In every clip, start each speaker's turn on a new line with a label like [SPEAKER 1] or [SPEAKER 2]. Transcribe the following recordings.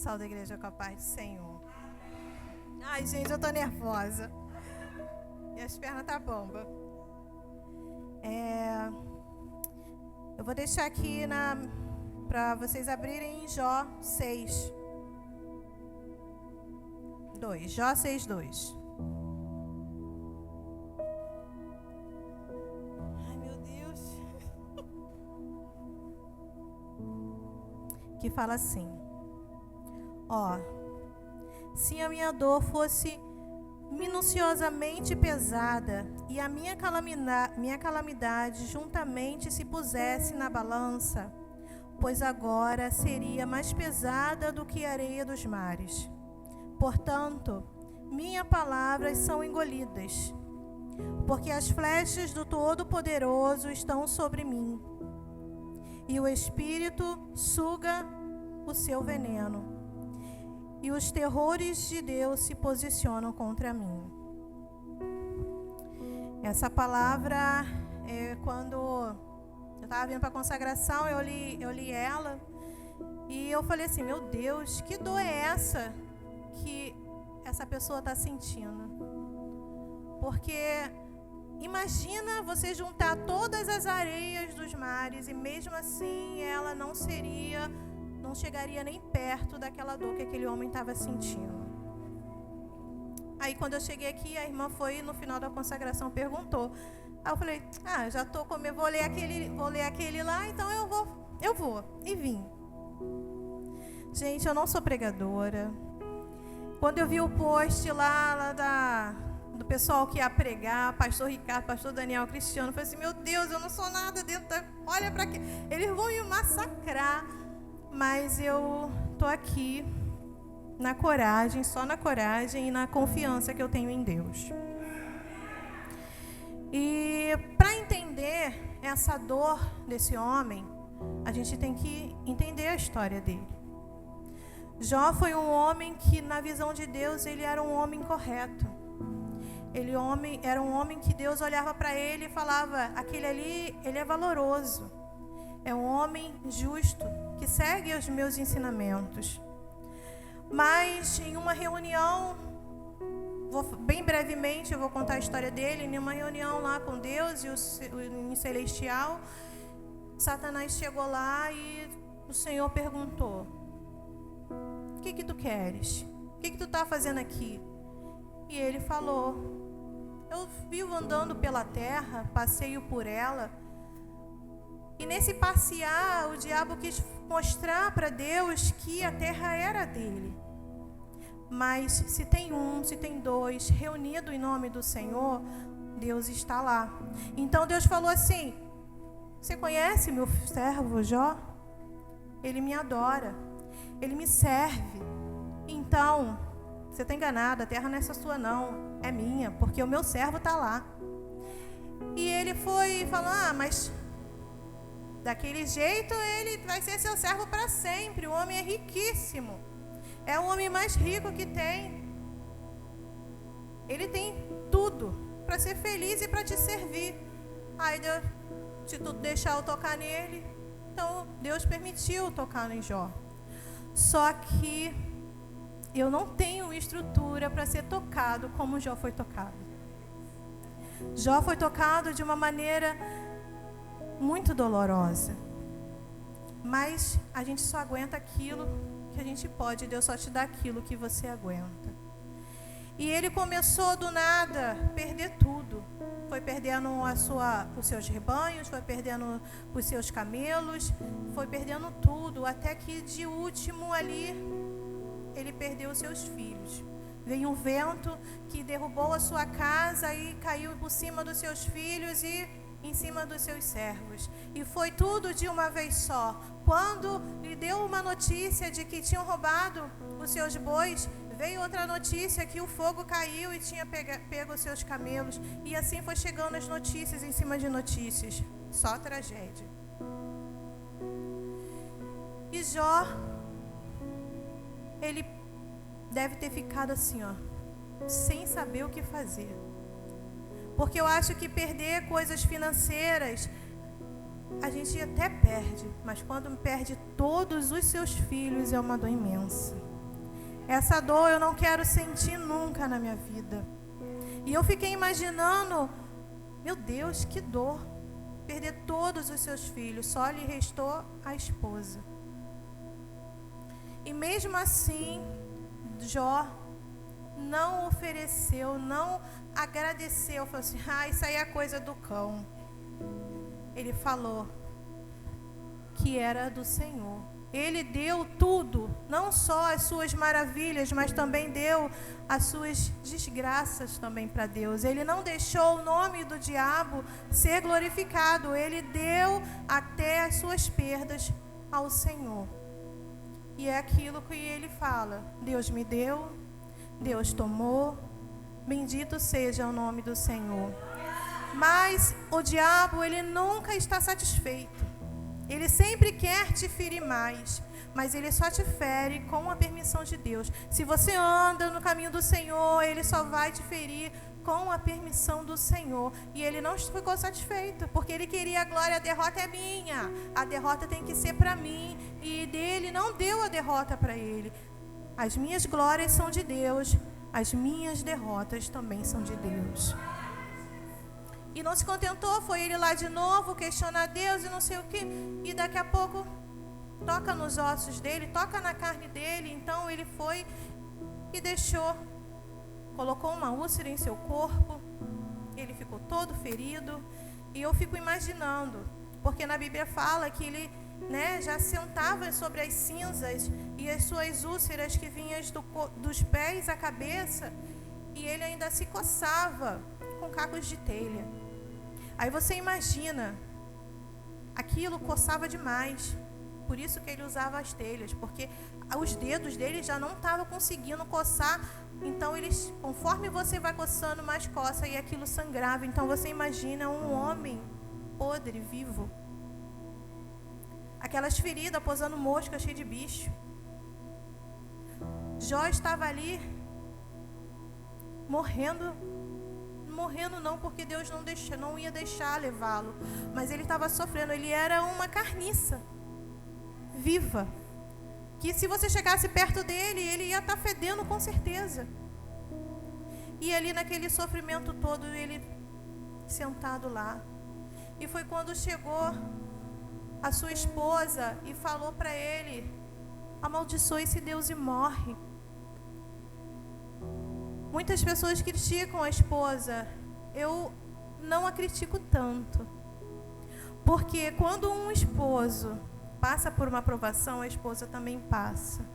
[SPEAKER 1] Saúde a igreja com a paz do Senhor. Ai, gente, eu tô nervosa. E as pernas tá bomba. Eu vou deixar aqui para vocês abrirem em Jó 6. 2. Jó 6, 2. Ai, meu Deus. Que fala assim: ó, se a minha dor fosse minuciosamente pesada e a minha calamidade juntamente se pusesse na balança, pois agora seria mais pesada do que a areia dos mares. Portanto, minhas palavras são engolidas, porque as flechas do Todo-Poderoso estão sobre mim, e o Espírito suga o seu veneno, e os terrores de Deus se posicionam contra mim. Essa palavra, quando eu estava vindo para a consagração, eu li ela, e eu falei assim: meu Deus, que dor é essa que essa pessoa está sentindo? Porque imagina você juntar todas as areias dos mares e mesmo assim ela não chegaria nem perto daquela dor que aquele homem estava sentindo. Aí quando eu cheguei aqui, a irmã foi no final da consagração, perguntou. Aí eu falei: já estou comendo, vou ler aquele lá, então eu vou. E vim. Gente, eu não sou pregadora. Quando eu vi o post lá do pessoal que ia pregar, pastor Ricardo, pastor Daniel, Cristiano, eu falei assim: meu Deus, eu não sou nada dentro da... Olha para quê? Eles vão me massacrar. Mas eu tô aqui na coragem, só na coragem e na confiança que eu tenho em Deus. E para entender essa dor desse homem, a gente tem que entender a história dele. Jó foi um homem que, na visão de Deus, ele era um homem correto. Era um homem que Deus olhava para ele e falava: aquele ali, ele é valoroso. É um homem justo, que segue os meus ensinamentos. Mas em uma reunião, bem brevemente eu vou contar a história dele, em uma reunião lá com Deus e o celestial, Satanás chegou lá e o Senhor perguntou: o que tu queres? O que tu está fazendo aqui? E ele falou: eu vivo andando pela terra, passeio por ela. E nesse passear, o diabo quis mostrar para Deus que a terra era dele. Mas se tem se tem dois, reunido em nome do Senhor, Deus está lá. Então Deus falou assim: você conhece meu servo Jó? Ele me adora, ele me serve. Então, você está enganado, a terra não é sua não, é minha, porque o meu servo está lá. E ele foi e falou: mas... daquele jeito, ele vai ser seu servo para sempre. O homem é riquíssimo. É o homem mais rico que tem. Ele tem tudo para ser feliz e para te servir. Aí, Deus, se tu deixar eu tocar nele, então Deus permitiu tocar em Jó. Só que eu não tenho estrutura para ser tocado como Jó foi tocado. Jó foi tocado de uma maneira muito dolorosa, mas a gente só aguenta aquilo que a gente pode. Deus só te dá aquilo que você aguenta. E ele começou do nada perder tudo. Foi perdendo os seus rebanhos, foi perdendo os seus camelos, foi perdendo tudo, até que de último ali ele perdeu os seus filhos. Veio um vento que derrubou a sua casa e caiu por cima dos seus filhos e em cima dos seus servos. E foi tudo de uma vez só. Quando lhe deu uma notícia de que tinham roubado os seus bois, veio outra notícia que o fogo caiu e tinha pego os seus camelos. E assim foi chegando as notícias em cima de notícias. Só tragédia. E Jó, ele deve ter ficado assim, sem saber o que fazer. Porque eu acho que perder coisas financeiras, a gente até perde, mas quando perde todos os seus filhos é uma dor imensa. Essa dor eu não quero sentir nunca na minha vida. E eu fiquei imaginando, meu Deus, que dor. Perder todos os seus filhos, só lhe restou a esposa. E mesmo assim, Jó não ofereceu, não agradeceu, falou assim, isso aí é coisa do cão. Ele falou que era do Senhor. Ele deu tudo, não só as suas maravilhas, mas também deu as suas desgraças também para Deus. Ele não deixou o nome do diabo ser glorificado. Ele deu até as suas perdas ao Senhor. E é aquilo que ele fala: Deus me deu, Deus tomou, bendito seja o nome do Senhor. Mas o diabo, ele nunca está satisfeito. Ele sempre quer te ferir mais, mas ele só te fere com a permissão de Deus. Se você anda no caminho do Senhor, ele só vai te ferir com a permissão do Senhor. E ele não ficou satisfeito, porque ele queria a glória. A derrota é minha, a derrota tem que ser para mim. E dele não deu a derrota para ele. As minhas glórias são de Deus, as minhas derrotas também são de Deus. E não se contentou, foi ele lá de novo questionar Deus e não sei o que. E daqui a pouco toca nos ossos dele, toca na carne dele. Então ele foi e deixou, colocou uma úlcera em seu corpo. Ele ficou todo ferido. E eu fico imaginando, porque na Bíblia fala que ele, já sentava sobre as cinzas e as suas úlceras que vinham dos pés à cabeça, e ele ainda se coçava com cacos de telha. Aí você imagina, aquilo coçava demais, por isso que ele usava as telhas, porque os dedos dele já não estavam conseguindo coçar, então eles, conforme você vai coçando, mais coça, e aquilo sangrava. Então você imagina um homem podre, vivo, aquelas feridas posando mosca, cheio de bicho. Jó estava ali morrendo não, porque Deus não ia deixar levá-lo, mas ele estava sofrendo. Ele era uma carniça viva, que se você chegasse perto dele, ele ia estar fedendo com certeza. E ali naquele sofrimento todo, ele sentado lá. E foi quando chegou a sua esposa e falou para ele: amaldiçoe esse Deus e morre. Muitas pessoas criticam a esposa. Eu não a critico tanto. Porque quando um esposo passa por uma provação, a esposa também passa.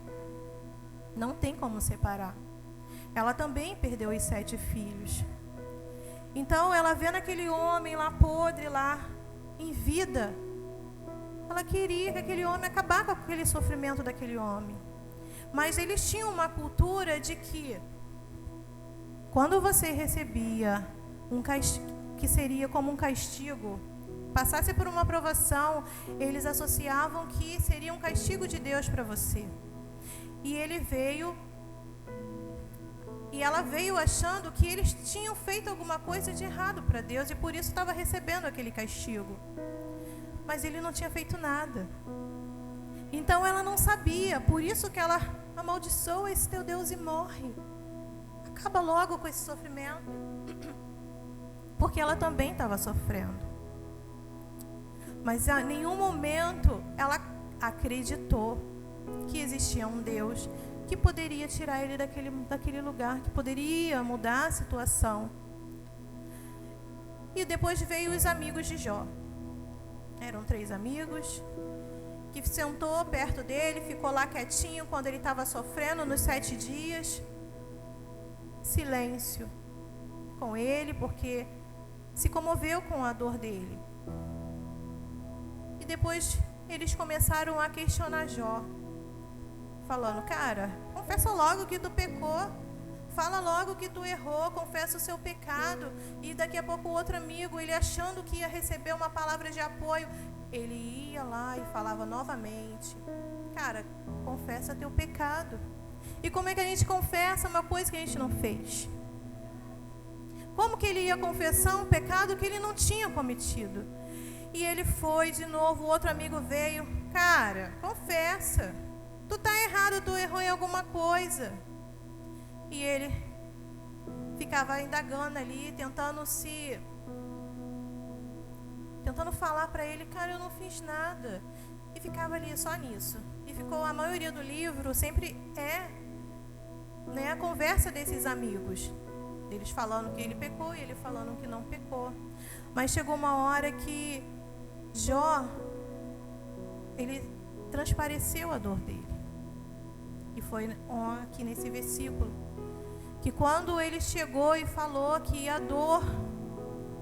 [SPEAKER 1] Não tem como separar. Ela também perdeu os 7 filhos. Então, ela vendo aquele homem lá podre, lá em vida, ela queria que aquele homem acabasse com aquele sofrimento daquele homem. Mas eles tinham uma cultura de que quando você recebia que seria como um castigo, passasse por uma provação, eles associavam que seria um castigo de Deus para você. E ela veio achando que eles tinham feito alguma coisa de errado para Deus e por isso estava recebendo aquele castigo. Mas ele não tinha feito nada. Então ela não sabia, por isso que ela amaldiçoa esse teu Deus e morre. Acaba logo com esse sofrimento. Porque ela também estava sofrendo. Mas em nenhum momento ela acreditou que existia um Deus que poderia tirar ele daquele lugar, que poderia mudar a situação. E depois veio os amigos de Jó. Eram 3 amigos que sentou perto dele, ficou lá quietinho quando ele estava sofrendo nos 7 dias. Silêncio com ele, porque se comoveu com a dor dele. E depois eles começaram a questionar Jó, falando: cara, confessa logo que tu pecou, fala logo que tu errou, confessa o seu pecado. E daqui a pouco o outro amigo, ele achando que ia receber uma palavra de apoio, ele ia lá e falava novamente: cara, confessa teu pecado. E como é que a gente confessa uma coisa que a gente não fez? Como que ele ia confessar um pecado que ele não tinha cometido? E ele foi de novo, o outro amigo veio: cara, confessa. Tu tá errado, tu errou em alguma coisa. E ele ficava indagando ali, tentando falar para ele, cara, eu não fiz nada. E ficava ali só nisso. E ficou, a maioria do livro sempre a conversa desses amigos. Eles falando que ele pecou e ele falando que não pecou. Mas chegou uma hora que Jó, ele transpareceu a dor dele. E foi aqui nesse versículo, que quando ele chegou e falou que a dor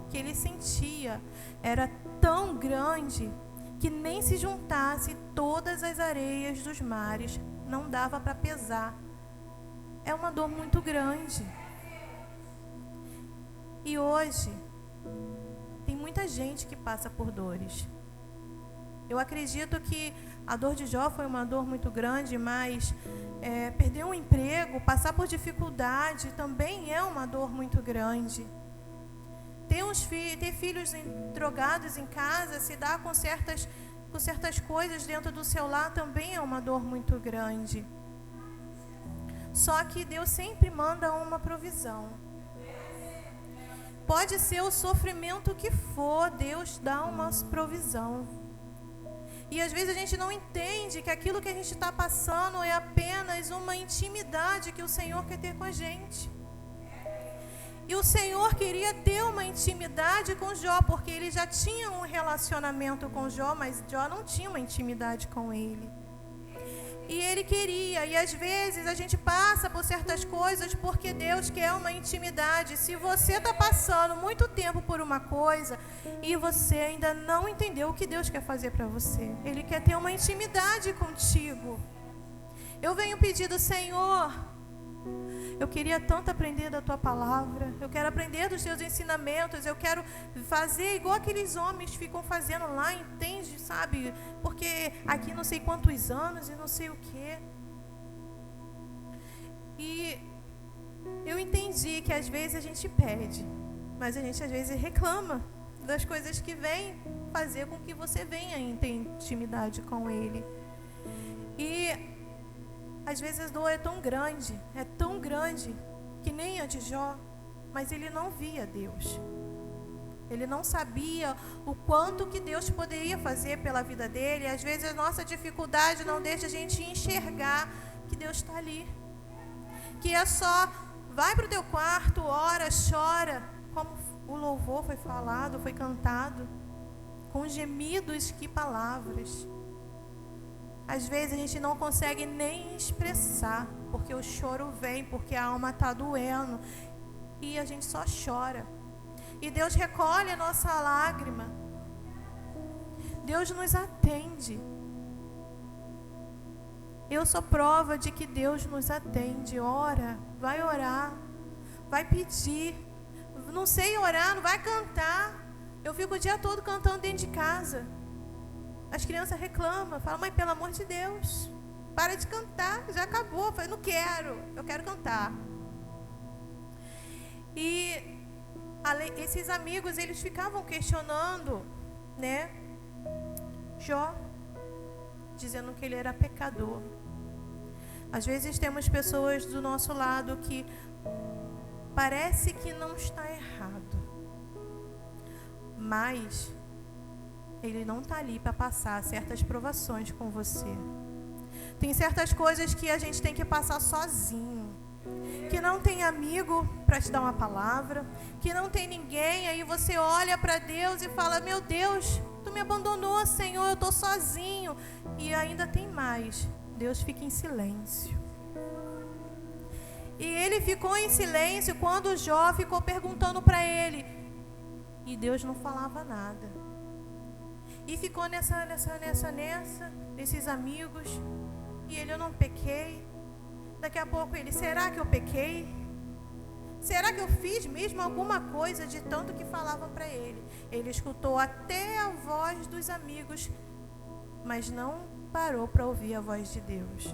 [SPEAKER 1] que ele sentia era tão grande que nem se juntasse todas as areias dos mares, não dava para pesar. É uma dor muito grande. E hoje, tem muita gente que passa por dores. Eu acredito que a dor de Jó foi uma dor muito grande, mas perder um emprego, passar por dificuldade, também é uma dor muito grande. Ter filhos drogados em casa, se dar com certas coisas dentro do seu lar, também é uma dor muito grande. Só que Deus sempre manda uma provisão. Pode ser o sofrimento que for, Deus dá uma provisão. E às vezes a gente não entende que aquilo que a gente está passando é apenas uma intimidade que o Senhor quer ter com a gente. E o Senhor queria ter uma intimidade com Jó, porque ele já tinha um relacionamento com Jó, mas Jó não tinha uma intimidade com ele. E ele queria, e às vezes a gente passa por certas coisas porque Deus quer uma intimidade. Se você está passando muito tempo por uma coisa e você ainda não entendeu o que Deus quer fazer para você, Ele quer ter uma intimidade contigo. Eu venho pedindo, Senhor, eu queria tanto aprender da Tua palavra, eu quero aprender dos Teus ensinamentos, eu quero fazer igual aqueles homens ficam fazendo lá, entende, sabe? Porque aqui não sei quantos anos e não sei o quê. E eu entendi que às vezes a gente pede, mas a gente às vezes reclama das coisas que vêm fazer com que você venha em ter intimidade com Ele. E às vezes a dor é tão grande, que nem a de Jó, mas ele não via Deus. Ele não sabia o quanto que Deus poderia fazer pela vida dele. Às vezes a nossa dificuldade não deixa a gente enxergar que Deus está ali. Que é só, vai para o teu quarto, ora, chora, como o louvor foi falado, foi cantado, com gemidos que palavras. Às vezes a gente não consegue nem expressar, porque o choro vem, porque a alma está doendo, e a gente só chora. E Deus recolhe a nossa lágrima. Deus nos atende. Eu sou prova de que Deus nos atende. Ora, vai orar, vai pedir. Não sei orar, não vai cantar. Eu fico o dia todo cantando dentro de casa. As crianças reclamam, falam, mãe, pelo amor de Deus, para de cantar, já acabou. Eu falei, não quero, eu quero cantar. E esses amigos, eles ficavam questionando, né, Jó, dizendo que ele era pecador. Às vezes temos pessoas do nosso lado que parece que não está errado, mas ele não está ali para passar certas provações com você. Tem certas coisas que a gente tem que passar sozinho. Que não tem amigo para te dar uma palavra. Que não tem ninguém. Aí você olha para Deus e fala, meu Deus, Tu me abandonou, Senhor, eu estou sozinho. E ainda tem mais. Deus fica em silêncio. E ele ficou em silêncio quando Jó ficou perguntando para ele. E Deus não falava nada. E ficou nesses amigos. E ele, eu não pequei. Daqui a pouco ele, será que eu pequei? Será que eu fiz mesmo alguma coisa de tanto que falavam para ele? Ele escutou até a voz dos amigos, mas não parou para ouvir a voz de Deus.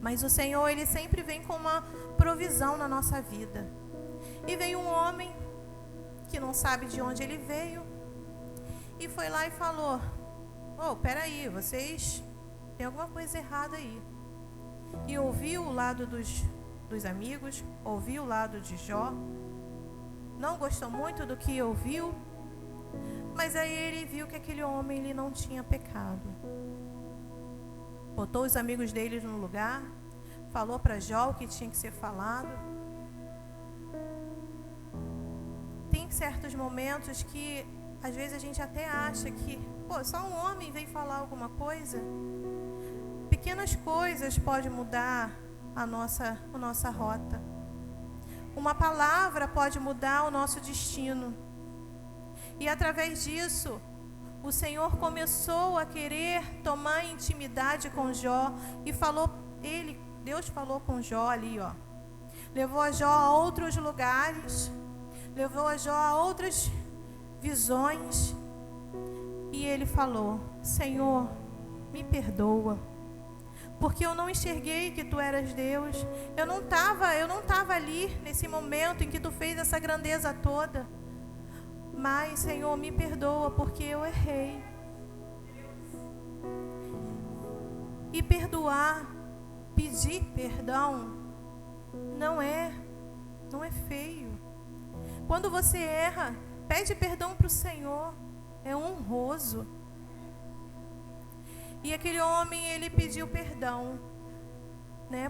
[SPEAKER 1] Mas o Senhor, Ele sempre vem com uma provisão na nossa vida. E veio um homem que não sabe de onde ele veio, e foi lá e falou, peraí, vocês tem alguma coisa errada aí. E ouviu o lado dos amigos, ouviu o lado de Jó, não gostou muito do que ouviu, mas aí ele viu que aquele homem ele não tinha pecado. Botou os amigos dele no lugar, falou para Jó o que tinha que ser falado. Tem certos momentos que às vezes a gente até acha que, só um homem veio falar alguma coisa. Pequenas coisas podem mudar a nossa rota. Uma palavra pode mudar o nosso destino. E através disso, o Senhor começou a querer tomar intimidade com Jó e Deus falou com Jó ali, levou a Jó a outros lugares, levou a Jó a outras visões, e ele falou: Senhor, me perdoa, porque eu não enxerguei que tu eras Deus. Eu não estava ali nesse momento em que tu fez essa grandeza toda. Mas, Senhor, me perdoa, porque eu errei. E perdoar, pedir perdão, não é feio. Quando você erra, pede perdão para o Senhor, é honroso. E aquele homem, ele pediu perdão,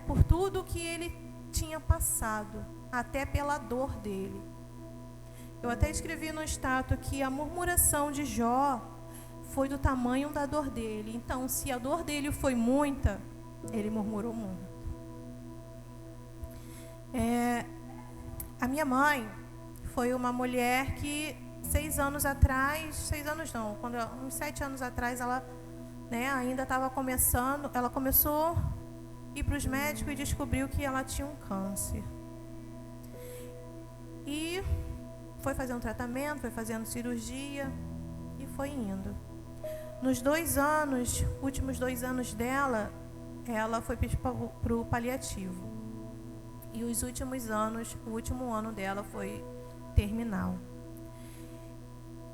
[SPEAKER 1] por tudo que ele tinha passado, até pela dor dele. Eu até escrevi no status que a murmuração de Jó foi do tamanho da dor dele. Então, se a dor dele foi muita, ele murmurou muito. A minha mãe foi uma mulher que 6 anos atrás, 6 anos não, uns 7 anos atrás, ela ainda estava começando, ela começou a ir para os médicos e descobriu que ela tinha um câncer. E foi fazendo tratamento, foi fazendo cirurgia e foi indo. Nos últimos 2 anos dela, ela foi para o paliativo. E os últimos anos, o último ano dela foi terminal.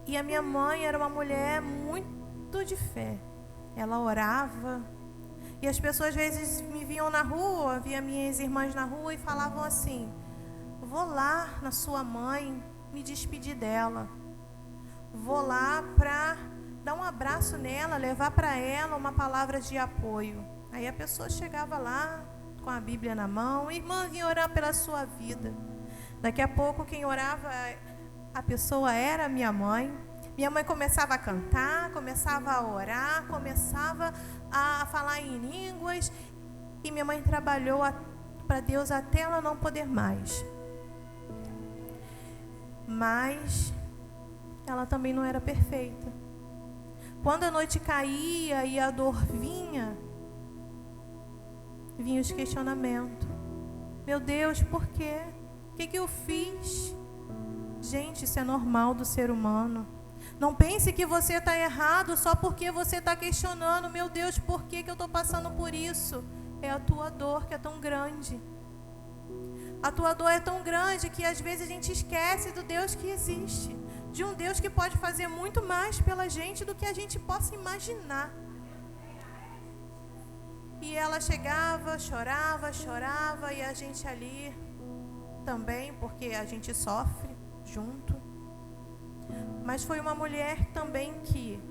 [SPEAKER 1] E a minha mãe era uma mulher muito de fé. Ela orava. E as pessoas às vezes me viam na rua, via minhas irmãs na rua e falavam assim: vou lá na sua mãe me despedir dela. Vou lá para dar um abraço nela, levar para ela uma palavra de apoio. Aí a pessoa chegava lá com a Bíblia na mão: irmã, vim orar pela sua vida. Daqui a pouco quem orava, a pessoa era a minha mãe. Minha mãe começava a cantar, começava a orar, começava a falar em línguas. E minha mãe trabalhou para Deus até ela não poder mais. Mas ela também não era perfeita. Quando a noite caía e a dor vinha os questionamentos. Meu Deus, por quê? O que eu fiz? Gente, isso é normal do ser humano. Não pense que você está errado só porque você está questionando. Meu Deus, por que eu estou passando por isso? É a tua dor que é tão grande. A tua dor é tão grande que às vezes a gente esquece do Deus que existe. De um Deus que pode fazer muito mais pela gente do que a gente possa imaginar. E ela chegava, chorava, e a gente ali também, porque a gente sofre junto. Mas foi uma mulher também que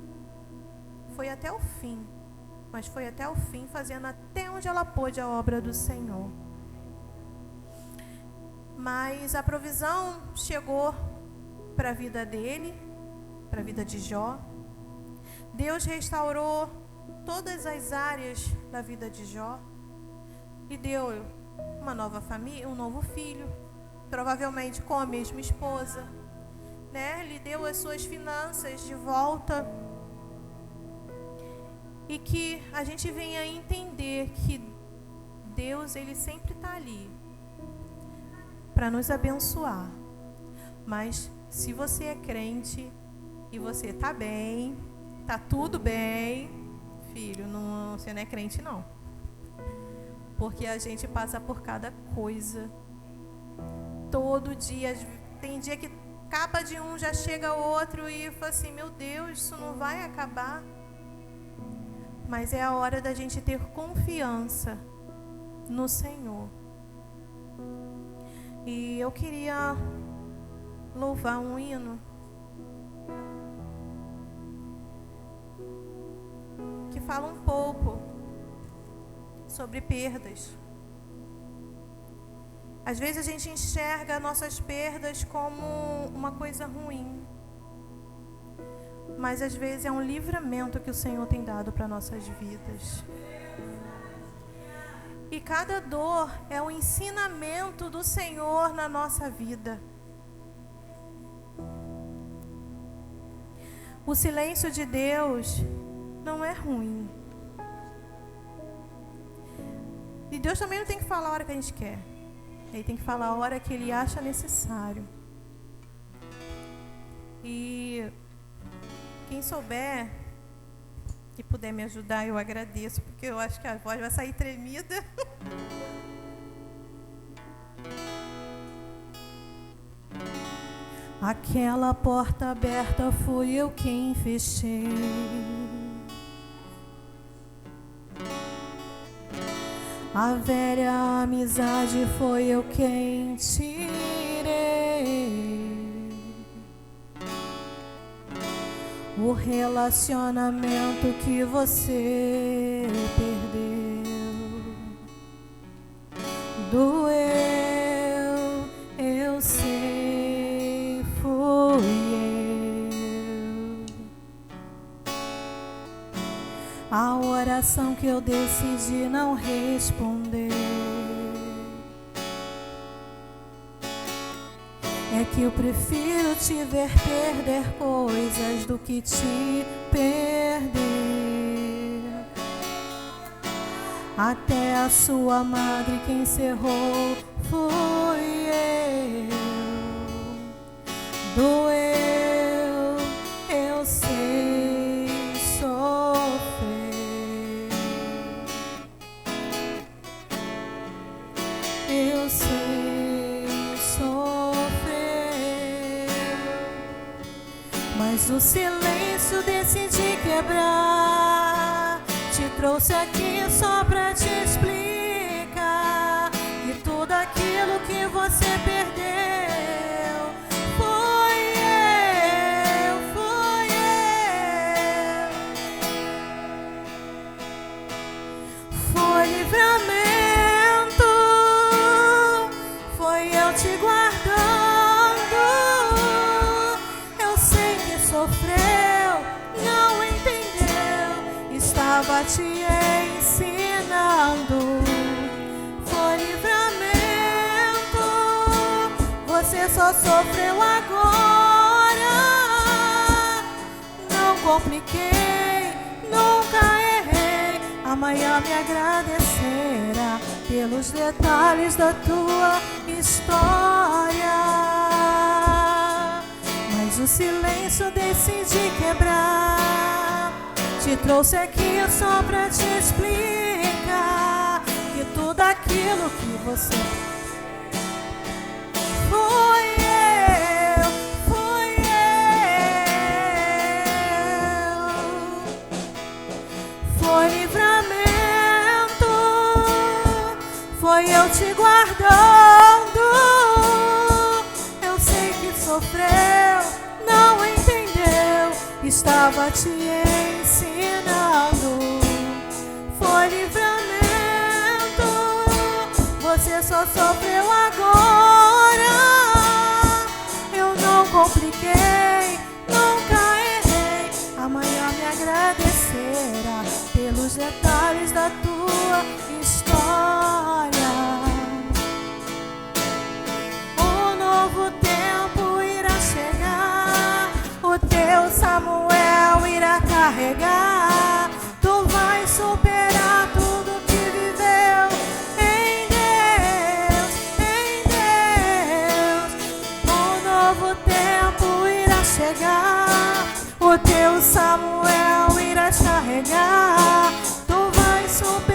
[SPEAKER 1] foi até o fim. Mas foi até o fim, fazendo até onde ela pôde a obra do Senhor. Mas a provisão chegou para a vida dele, para a vida de Jó. Deus restaurou todas as áreas da vida de Jó e deu uma nova família, um novo filho, provavelmente com a mesma esposa, Lhe deu as suas finanças de volta. E que a gente venha entender que Deus, Ele sempre está ali para nos abençoar. Mas se você é crente e você está bem, está tudo bem, filho, você não é crente não. Porque a gente passa por cada coisa. Todo dia, tem dia que acaba de um, já chega outro e fala assim, meu Deus, isso não vai acabar. mas é a hora da gente ter confiança no Senhor. E eu queria louvar um hino que fala um pouco sobre perdas. Às vezes a gente enxerga nossas perdas como uma coisa ruim, mas às vezes é um livramento que o Senhor tem dado para nossas vidas. E cada dor é um ensinamento do Senhor na nossa vida. O silêncio de Deus não é ruim. E Deus também não tem que falar a hora que a gente quer. Ele tem que falar a hora que Ele acha necessário. E quem souber e puder me ajudar, eu agradeço, porque eu acho que a voz vai sair tremida. Aquela porta aberta fui eu quem fechei. A velha amizade foi eu quem tirei. O relacionamento que você perdeu doeu, eu sei, fui eu. A oração que eu decidi não responder é que eu prefiro te ver perder coisas do que te perder. Até a sua madre quem encerrou fui eu. Doeu, eu sei sofrer. Eu sei sofrer. Mas o silêncio decidi quebrar. Te trouxe aqui só pra te explicar que tudo aquilo que você perdeu fui eu, fui eu. Foi livramento, foi eu te guardando. Eu sei que sofreu, não entendeu, estava te ensinando. Foi livramento, você só sofreu agora. Não compliquei, nunca errei. Amanhã me agradecerá pelos detalhes da tua história. Mas o silêncio decidi quebrar. Te trouxe aqui só pra te explicar que tudo aquilo que você fui eu, fui eu. Foi livramento, foi eu te guardando. Eu sei que sofreu, não entendeu, estava te ensinando. Foi livramento, você só sofreu agora. Eu não compliquei, nunca errei. Amanhã me agradecerá pelos detalhes da tua história. Um novo tempo irá chegar, o teu Samuel irá carregar. Tu vais superar tudo que viveu em Deus, em Deus. Um novo tempo irá chegar, o teu Samuel irá carregar. Tu vais superar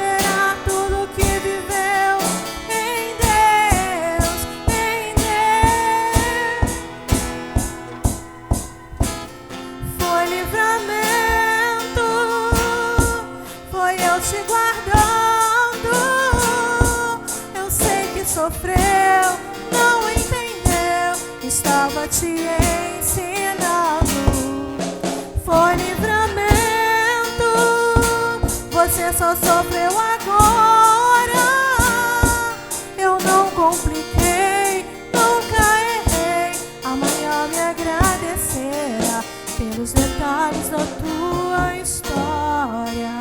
[SPEAKER 1] sofreu, não entendeu, estava te ensinando. Foi livramento, você só sofreu agora. Eu não compliquei, nunca errei. Amanhã me agradecerá pelos detalhes da tua história.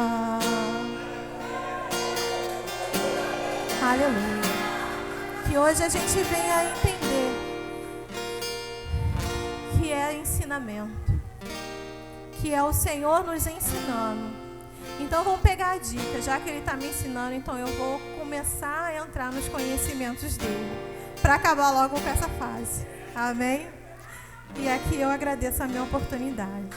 [SPEAKER 1] Aleluia. Que hoje a gente venha entender que é ensinamento, que é o Senhor nos ensinando. Então vamos pegar a dica, já que Ele está me ensinando, então eu vou começar a entrar nos conhecimentos dEle, para acabar logo com essa fase. Amém? E aqui eu agradeço a minha oportunidade.